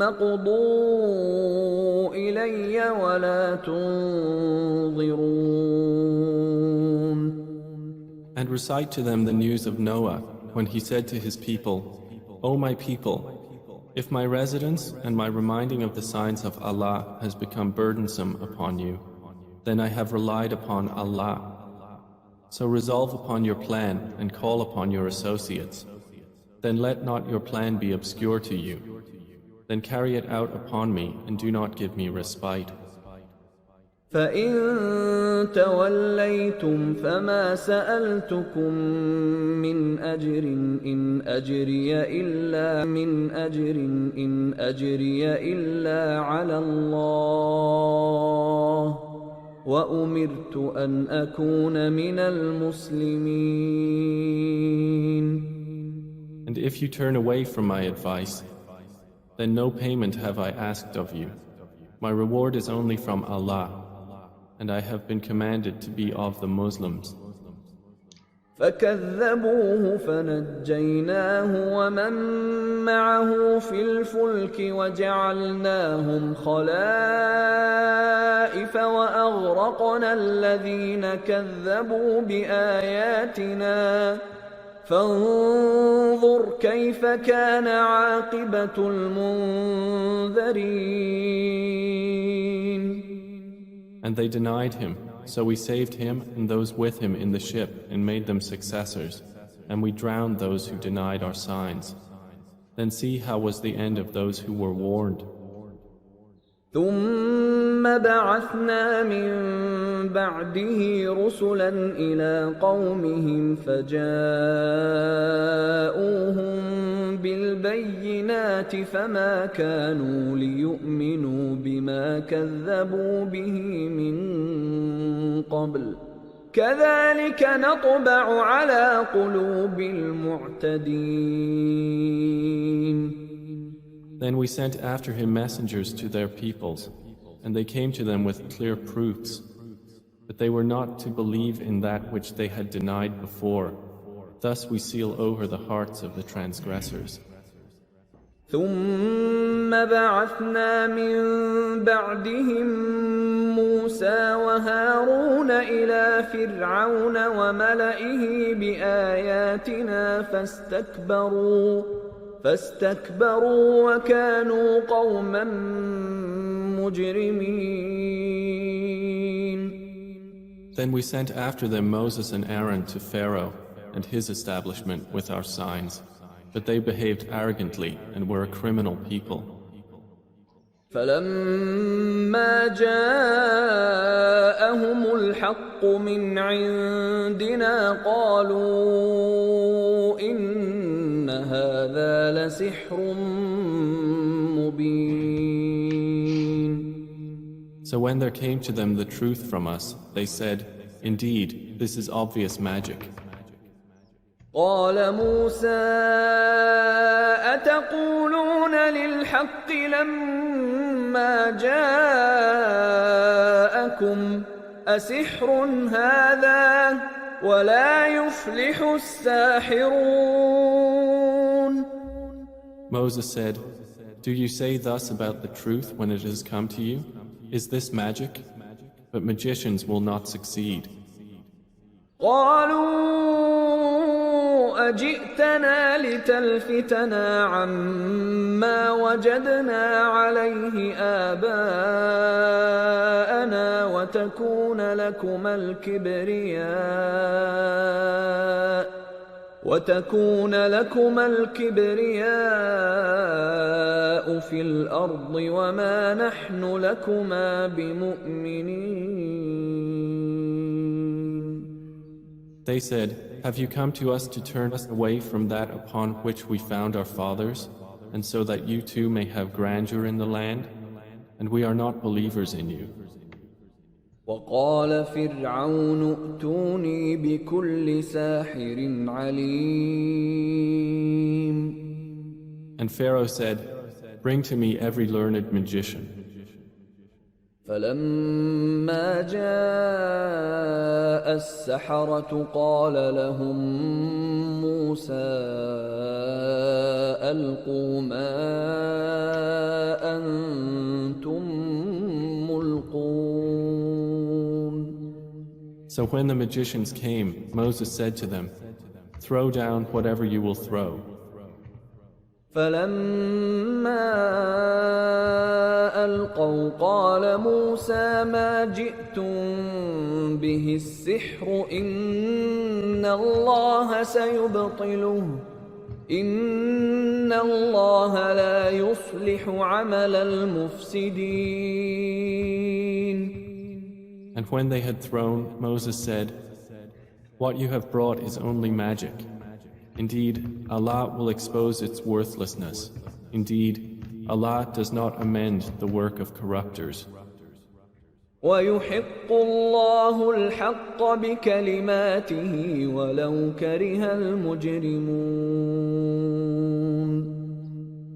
قضوا إلي ولا تنظرون. And recite to them the news of Noah when he said to his people, O my people, if my residence and my reminding of the signs of Allah has become burdensome upon you, then I have relied upon Allah. So resolve upon your plan and call upon your associates. Then let not your plan be obscure to you. Then carry it out upon me and do not give me respite. فإن توليتم فما سألتكم من أجر إن أجري إلا على الله وأمرت أن أكون من المسلمين. And if you turn away from my advice, then no payment have I asked of you. My reward is only from Allah, and I have been commanded to be of the Muslims. فكذبوه فنجيناه ومن معه في الفلك وجعلناهم خلائف وأغرقنا الذين كذبوا بآياتنا فانظر كيف كان عاقبة المنذرين. And they denied him, so we saved him and those with him in the ship and made them successors, and we drowned those who denied our signs. Then see how was the end of those who were warned. ثم بعثنا من بعده رسلا إلى قومهم فجاءوهم بالبينات فما كانوا ليؤمنوا بما كذبوا به من قبل كذلك نطبع على قلوب المعتدين. Then we sent after him messengers to their peoples, and they came to them with clear proofs, but they were not to believe in that which they had denied before. Thus we seal over the hearts of the transgressors. ثم بعثنا من بعدهم موسى وهارون إلى فرعون وملئه بآياتنا فاستكبروا وكانوا قوما مجرمين. Then we sent after them Moses and Aaron to Pharaoh and his establishment with our signs, but they behaved arrogantly and were a criminal people. فلما جاءهم الحق من عندنا قالوا إن هذا لسحر مبين. So when there came to them the truth from us, they said, "Indeed, this is obvious magic." قال موسى أتقولون للحق لما جاءكم أسحر هذا ولا يفلح الساحرون. Moses said, "Do you say thus about the truth when it has come to you? Is this magic? But magicians will not succeed." قالوا أجئتنا لتلفتنا عما وجدنا عليه آباءنا وتكون لكما الكبرياء في الأرض وما نحن لكما بمؤمنين. They said, "Have you come to us to turn us away from that upon which we found our fathers, and so that you too may have grandeur in the land? And we are not believers in you." وقال فرعون ائتوني بكل ساحر عليم. And Pharaoh said, "Bring to me every learned magician." فلما جاء السحرة قال لهم موسى ألقوا ما أنتم ملقون. So when the magicians came, Moses said to them, "Throw down whatever you will throw." فلما ألقوا قال موسى ما جئتم به السحر إن الله سيبطله إن الله لا يصلح عمل المفسدين. And when they had thrown, Moses said, "What you have brought is only magic. Indeed, Allah will expose its worthlessness. Indeed, Allah does not amend the work of corruptors." وَيُحِقُّ اللَّهُ الْحَقَّ بِكَلِمَاتِهِ وَلَوْ كَرِهَ الْمُجْرِمُونَ.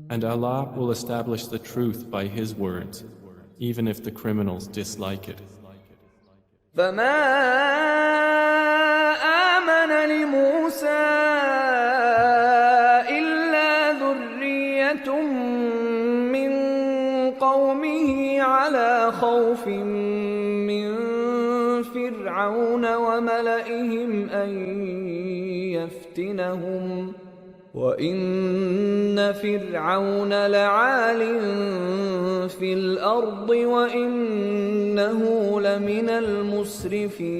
And Allah will establish the truth by His words, even if the criminals dislike it. فَمَا آمَنَ لِمُوسَى إِلَّا ذُرِّيَّةٌ مِّن قَوْمِهِ عَلَى خَوْفٍ مِّن فِرْعَوْنَ وَمَلَئِهِمْ أَن يَفْتِنَهُمْ وَإِنَّ فِرْعَوْنَ لَعَالٍ فِي الْأَرْضِ وَإِنَّهُ لَمِنَ الْمُسْرِفِينَ.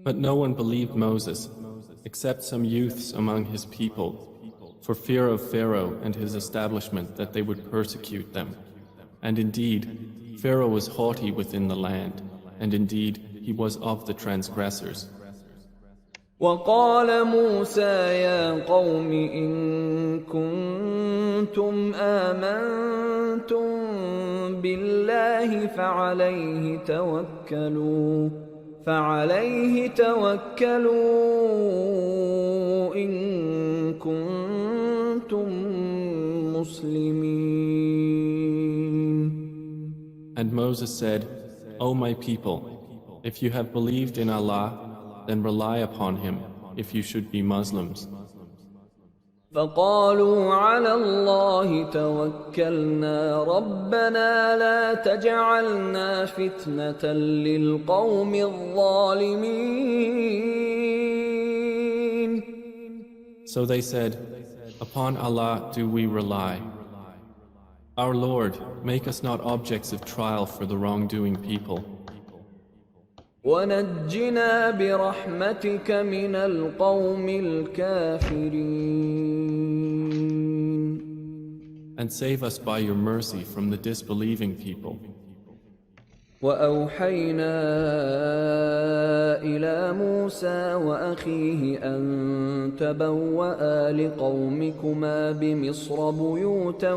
But no one believed Moses, except some youths among his people, for fear of Pharaoh and his establishment that they would persecute them. And indeed, Pharaoh was haughty within the land, and indeed, he was of the transgressors. وقال موسى يا قوم إن كنتم آمنتم بالله فعليه توكلوا إن كنتم مسلمين. And Moses said, O my people, if you have believed in Allah, then rely upon Him if you should be Muslims. فقالوا على الله توكلنا ربنا لا تجعلنا فتنة للقوم الظالمين. So they said, Upon Allah do we rely. Our Lord, make us not objects of trial for the wrongdoing people. ونجنا برحمتك من القوم الكافرين. And save us by your mercy from the disbelieving people. وأوحينا إلى موسى وأخيه أن تبوأ لقومكما بمصر بيوتا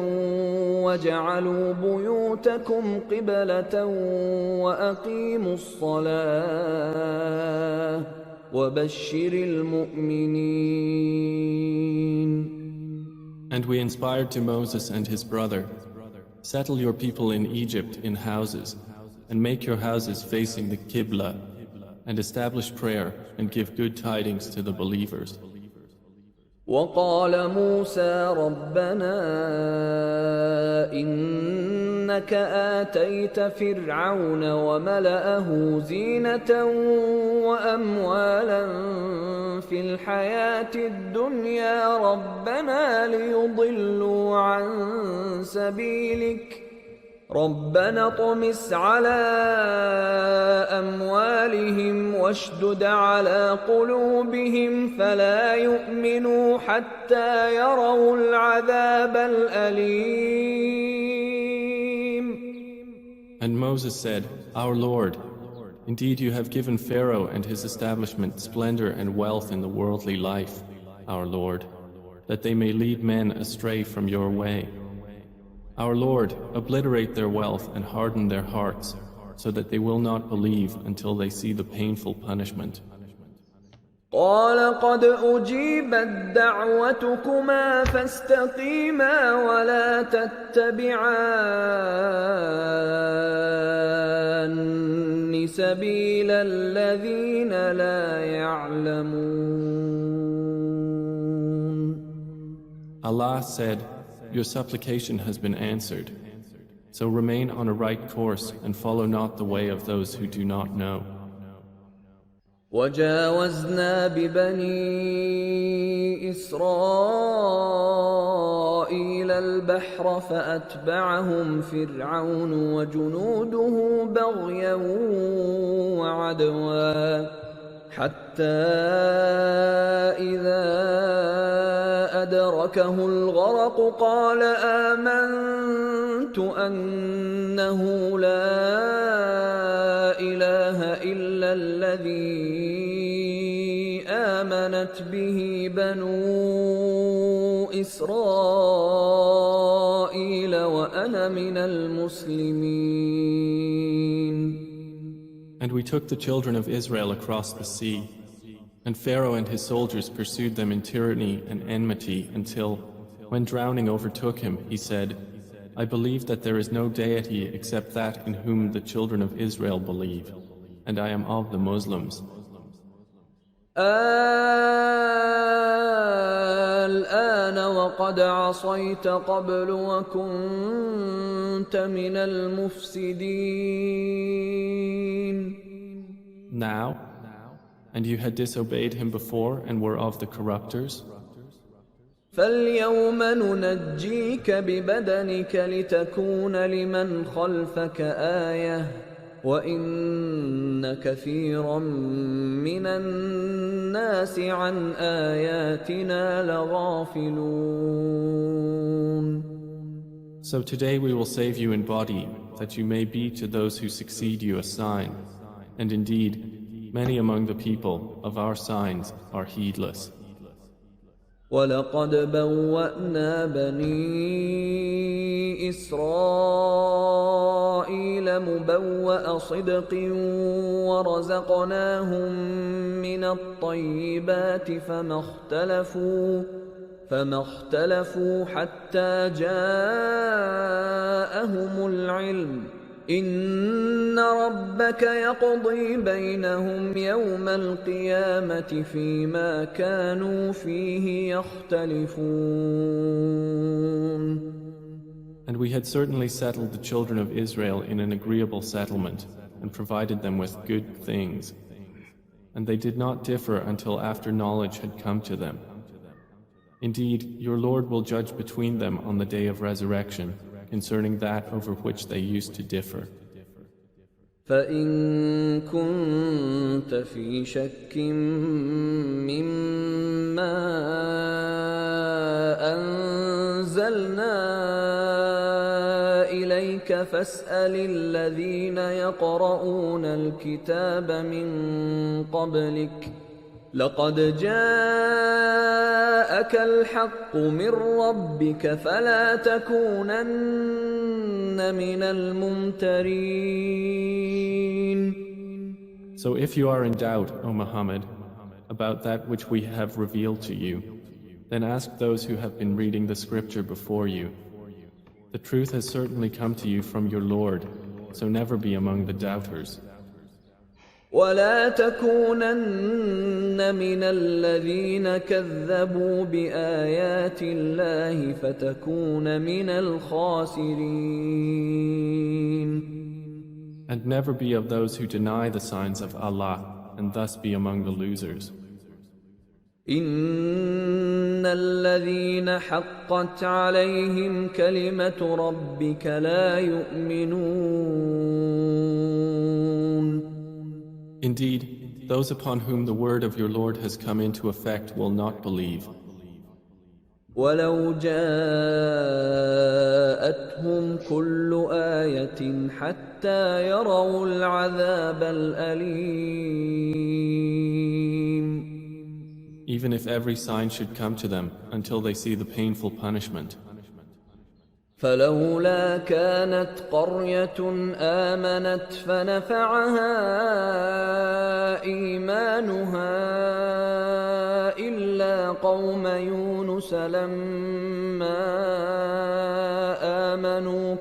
واجعلوا بيوتكم قبلة وأقيموا الصلاة وبشر المؤمنين. And we inspired to Moses and his brother, settle your people in Egypt in houses, and make your houses facing the Qibla, and establish prayer and give good tidings to the believers. وقال موسى ربنا إنك آتيت فرعون وملأه زينة وأموالا في الحياة الدنيا ربنا ليضلوا عن سبيلك ربنا اطمس على أموالهم واشدد على قلوبهم فلا يؤمنوا حتى يروا العذاب الأليم. And Moses said, Our Lord, indeed you have given Pharaoh and his establishment splendor and wealth in the worldly life, our Lord, that they may lead men astray from your way. Our Lord, obliterate their wealth and harden their hearts, so that they will not believe until they see the painful punishment. قال قد أجيبت دعوتكما فاستقيما ولا تتبعان سبيل الذين لا يعلمون. Allah said, Your supplication has been answered. So remain on a right course and follow not the way of those who do not know. وجاوزنا ببني إسرائيل البحر فأتبعهم فرعون وجنوده بغيا وعدوا حتى إذا أدركه الغرق قال آمنت أنه لا إله إلا الذي آمنت به بنو إسرائيل وأنا من المسلمين. And we took the children of Israel across the sea, and Pharaoh and his soldiers pursued them in tyranny and enmity until, when drowning overtook him, he said, I believe that there is no deity except that in whom the children of Israel believe, and I am of the Muslims. الآن وقد عصيت قبل وكنت من المفسدين. Now, and you had disobeyed him before and were of the corruptors. فاليوم ننجيك ببدنك لتكون لمن خلفك آية وإن كثيرا من الناس عن آياتنا لغافلون. So today we will save you in body, that you may be to those who succeed you a sign. And indeed, many among the people of our signs are heedless. وَلَقَدْ بَوَّأْنَا بَنِي إِسْرَائِيلَ مُبَوَّأَ صِدْقٍ وَرَزَقْنَاهُم مِّنَ الطَّيِّبَاتِ فما اختلفوا حتى جاءهم العلم إن ربك يقضي بينهم يوم القيامة فيما كانوا فيه يختلفون. And we had certainly settled the children of Israel in an agreeable settlement and provided them with good things. And they did not differ until after knowledge had come to them. Indeed, your Lord will judge between them on the day of resurrection concerning that over which they used to differ. فَإِن كُنتَ فِي شَكٍّ مِّمَّا أَنزَلْنَا إِلَيْكَ فَاسْأَلِ الَّذِينَ يَقْرَؤُونَ الْكِتَابَ مِن قَبْلِكَ لقد جاءك الحق من ربك فلا تكونن من الممترين. So if you are in doubt, O Muhammad, about that which we have revealed to you, then ask those who have been reading the scripture before you. The truth has certainly come to you from your Lord, so never be among the doubters. ولا تكونن من الذين كذبوا بآيات الله فتكون من الخاسرين. And never be of those who deny the signs of Allah and thus be among the losers. إن الذين حقت عليهم كلمة ربك لا يؤمنون. Indeed, those upon whom the word of your Lord has come into effect will not believe. وَلَوْ جَاءَتْهُمْ كُلُّ آيَةٍ حَتَّى يَرَوُا الْعَذَابَ الْأَلِيمَ. Even if every sign should come to them until they see the painful punishment. فلولا كانت قرية آمنت فنفعها إيمانها إلا قوم يونس لما آمنوا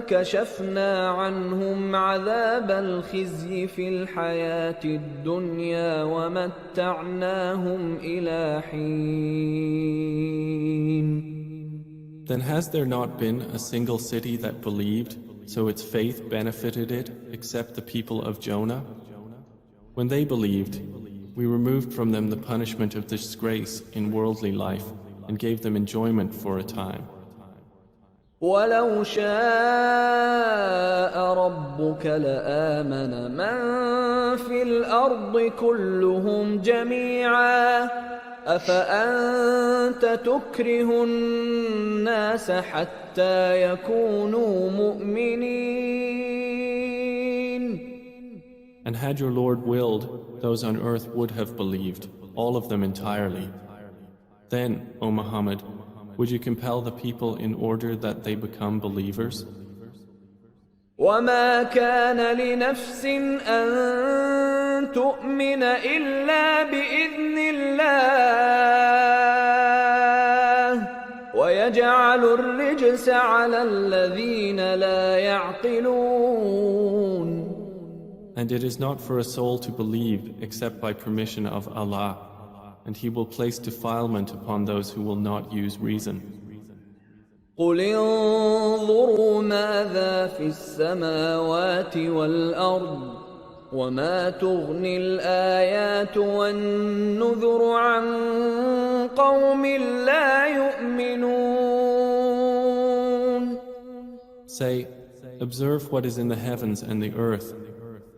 كشفنا عنهم عذاب الخزي في الحياة الدنيا ومتعناهم إلى حين. Then has there not been a single city that believed, so its faith benefited it, except the people of Jonah? When they believed, we removed from them the punishment of disgrace in worldly life and gave them enjoyment for a time. وَلَوْ شَاءَ رَبُّكَ لَآمَنَ مَنْ فِي الْأَرْضِ كُلُّهُمْ جَمِيعًا أَفَأَنْتَ تُكْرِهُ النَّاسَ حَتَّى يَكُونُوا مُؤْمِنِينَ. And had your Lord willed, those on earth would have believed, all of them entirely. Then, O Muhammad, would you compel the people in order that they become believers? وَمَا كَانَ لِنَفْسٍ أَن تُؤْمِنَ إِلَّا بِإِذْنِ اللَّهِ وَيَجْعَلُ الرِّجْسَ عَلَى الَّذِينَ لَا يَعْقِلُونَ. And it is not for a soul to believe except by permission of Allah, and He will place defilement upon those who will not use reason. قُلِ انظُرُوا مَاذَا فِي السَّمَاوَاتِ وَالْأَرْضِ وَمَا تُغْنِي الْآيَاتُ وَالنُّذُرُ عَن قَوْمٍ لَا يُؤْمِنُونَ. Say, observe what is in the heavens and the earth,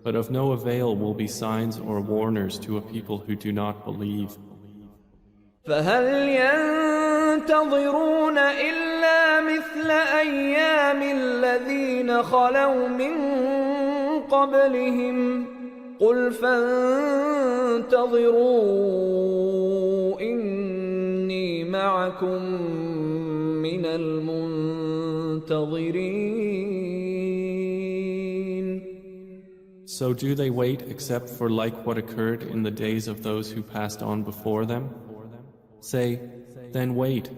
but of no avail will be signs or warners to a people who do not believe. فَهَلْ يَنْتَظِرُونَ إِلَّا مِثْلَ مثل أيام الذين خلوا من قبلهم قل فانتظروا إني معكم من المنتظرين. So do they wait except for like what occurred in the days of those who passed on before them? Say, then wait.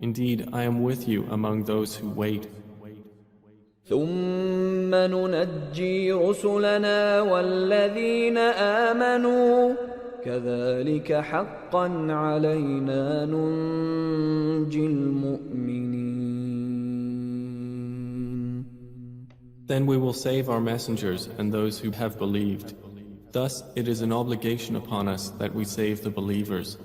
Indeed, I am with you among those who wait. ثم ننجي رسلنا والذين آمنوا كذلك حقا علينا ننجي المؤمنين. Then we will save our messengers and those who have believed. Thus it is an obligation upon us that we save the believers.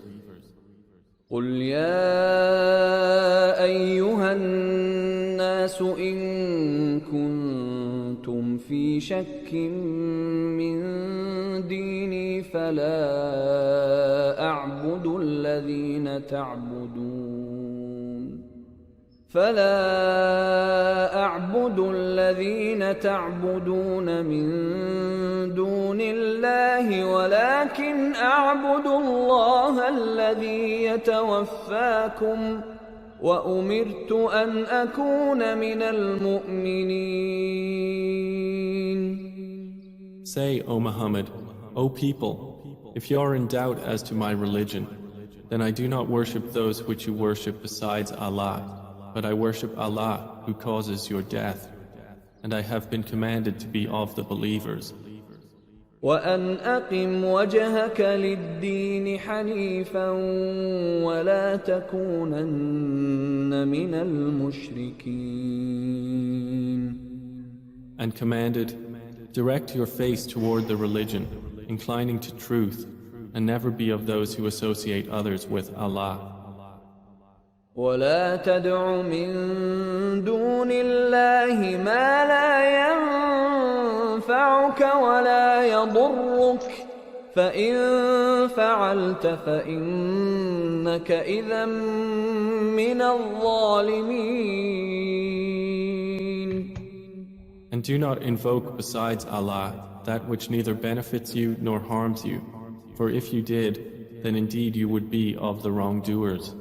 قل يا أيها الناس إن كنتم في شك من ديني فلا أعبد الذين تعبدون من دون الله ولكن أعبد الله الذي يتوفاكم وأمرت أن أكون من المؤمنين. Say, O Muhammad, O people, if you are in doubt as to my religion, then I do not worship those which you worship besides Allah, but I worship Allah who causes your death, and I have been commanded to be of the believers. وأن أقم وجهك للدين حنيفا ولا تكونن من المشركين. And commanded, direct your face toward the religion, inclining to truth, and never be of those who associate others with Allah. ولا تدع من دون الله ما لا ينفعك ولا يضرك فإن فعلت فإنك إذا من الظالمين. And do not invoke besides Allah that which neither benefits you nor harms you, for if you did, then indeed you would be of the wrongdoers.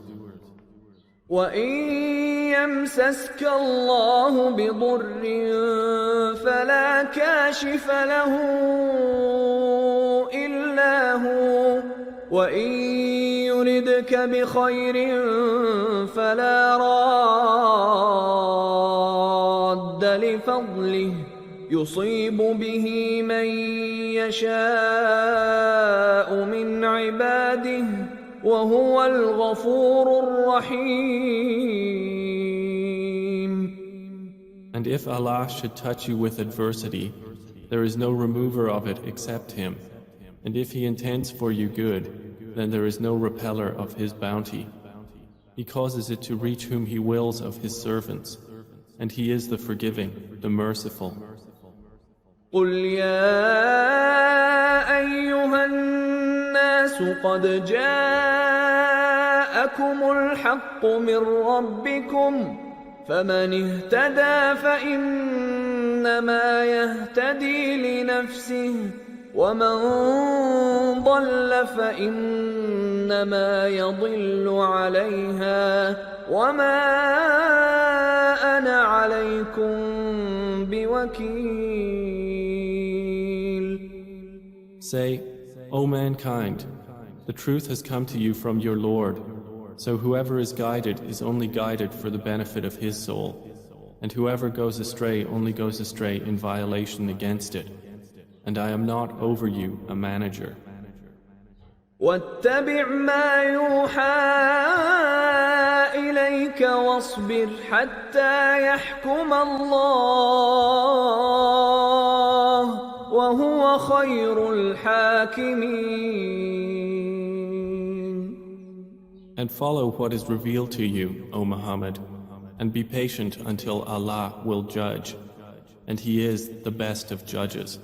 وَإِن يَمْسَسْكَ اللَّهُ بِضُرٍّ فَلَا كَاشِفَ لَهُ إِلَّا هُوَ وَإِن يُرِدْكَ بِخَيْرٍ فَلَا رَادَّ لِفَضْلِهِ يُصِيبُ بِهِ مَن يَشَاءُ مِنْ عِبَادِهِ وَهُوَ الْغَفُورُ الرَّحِيمُ. And if Allah should touch you with adversity, there is no remover of it except Him. And if He intends for you good, then there is no repeller of His bounty. He causes it to reach whom He wills of His servants, and He is the forgiving, the merciful. قُلْ يَا أَيُّهَا النَّاسُ قَدْ جَاءَكُمُ الْحَقُّ مِنْ رَبِّكُمْ فَمَنِ اهْتَدَى فَإِنَّمَا يَهْتَدِي لِنَفْسِهِ وَمَنْ ضَلَّ فَإِنَّمَا يَضِلُّ عَلَيْهَا وَمَا أَنَا عَلَيْكُمْ بِوَكِيلٍ. Say, O mankind, the truth has come to you from your Lord, so whoever is guided is only guided for the benefit of his soul, and whoever goes astray only goes astray in violation against it, and I am not over you a manager. وَاتَّبِعْ مَا يُوحَى إِلَيْكَ وَاصْبِرْ حَتَّى يَحْكُمَ اللَّهُ وَهُوَ خَيْرُ الْحَاكِمِينَ. And follow what is revealed to you, O Muhammad, and be patient until Allah will judge, and He is the best of judges.